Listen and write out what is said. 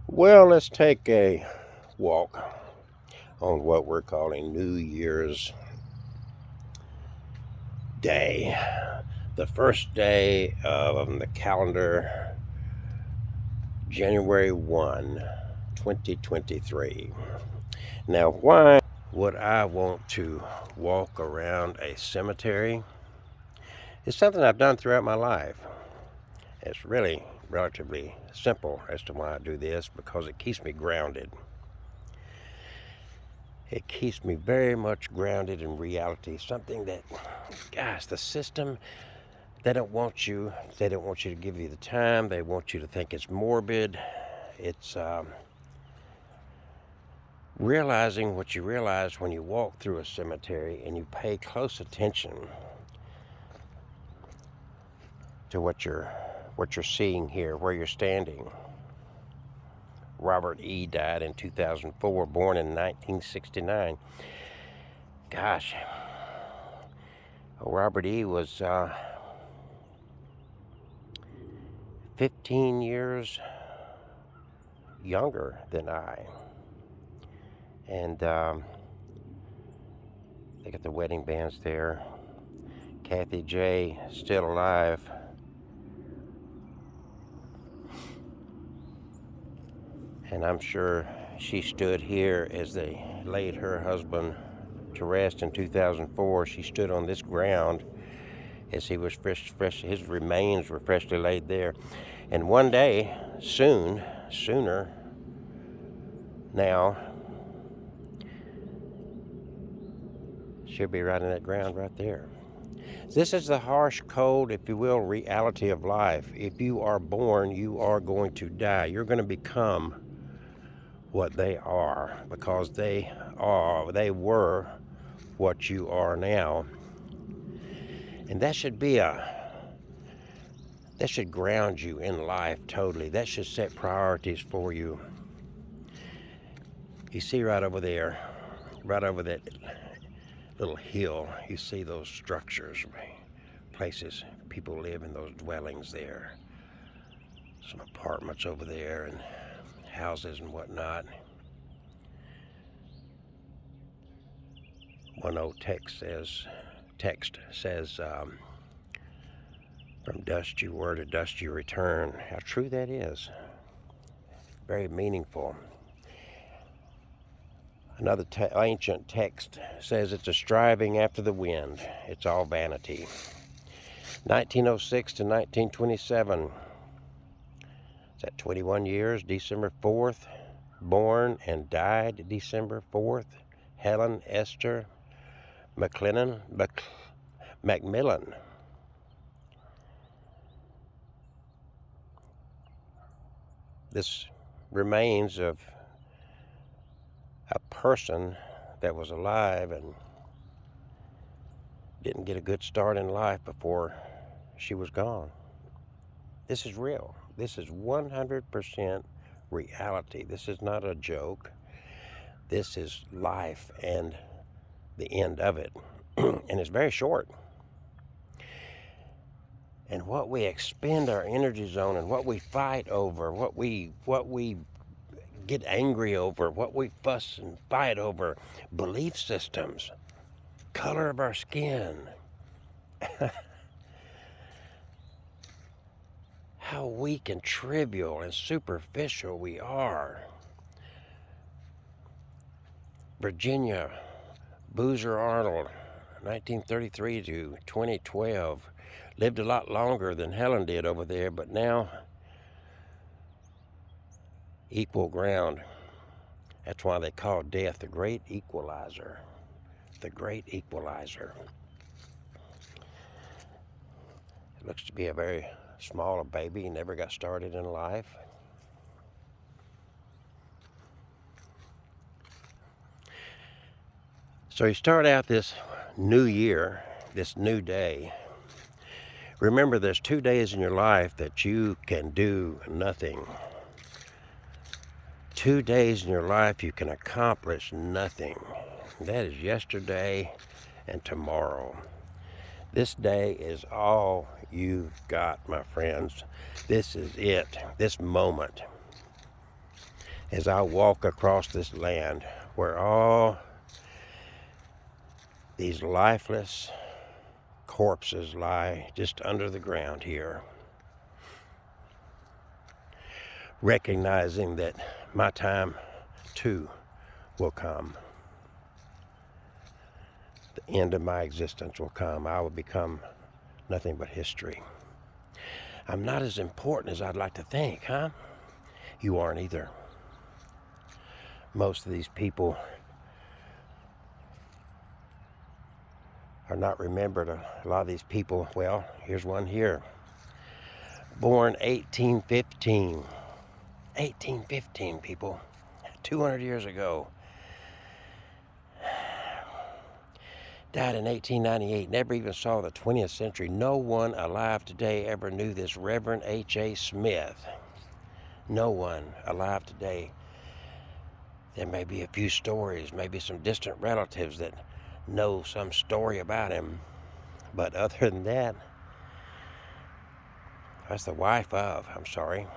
Well, let's take a walk on what we're calling New Year's Day. The first day of the calendar, January 1, 2023. Now, why would I want to walk around a cemetery? It's something I've done throughout my life. It's really relatively simple as to why I do this because it keeps me grounded. It keeps me very much grounded in reality. Something that, gosh, the system, they don't want you to give you the time. They want you to think it's morbid. It's realizing what you realize when you walk through a cemetery and you pay close attention to what you're seeing here, where you're standing. Robert E. died in 2004, born in 1969. Gosh, Robert E. was 15 years younger than I. And they got the wedding bands there. Kathy J. still alive. And I'm sure she stood here as they laid her husband to rest in 2004. She stood on this ground as he was his remains were freshly laid there. And one day, sooner now, she'll be right in that ground right there. This is the harsh, cold, if you will, reality of life. If you are born, you are going to die. You're going to become what they are because they were what you are now. And that should ground you in life totally. That should set priorities for you. You see right over there, right over that little hill, you see those structures, places people live in, those dwellings there. Some apartments over there and houses and whatnot. One old text says, from dust you were, to dust you return. How true that is. Very meaningful. Another ancient text says it's a striving after the wind. It's all vanity. 1906 to 1927. Is that 21 years? December 4th. Born and died December 4th. Helen Esther Macmillan. This remains of a person that was alive and didn't get a good start in life before she was gone. This is real. This is 100% reality. This is not a joke. This is life and the end of it. And it's very short. And what we expend our energies on and what we fight over, what we get angry over, what we fuss and fight over, belief systems, color of our skin, how weak and trivial and superficial we are. Virginia Boozer Arnold, 1933 to 2012, lived a lot longer than Helen did over there, but now equal ground. That's why they call death the great equalizer. The great equalizer. It looks to be a very small baby, never got started in life. So you start out this new year, this new day. Remember, there's 2 days in your life that you can do nothing. 2 days in your life you can accomplish nothing. That is yesterday and tomorrow. This day is all you've got, my friends. This is it, this moment. as I walk across this land where all these lifeless corpses lie just under the ground here, recognizing that my time too will come. The end of my existence will come. I will become nothing but history. I'm not as important as I'd like to think, huh? You aren't either. Most of these people are not remembered. A lot of these people, well, here's one here. Born 1815. 1815, people. 200 years ago. Died in 1898. Never even saw the 20th century. No one alive today ever knew this Reverend H.A. Smith. No one alive today. There may be a few stories, maybe some distant relatives that know some story about him. But other than that, that's the wife of, I'm sorry.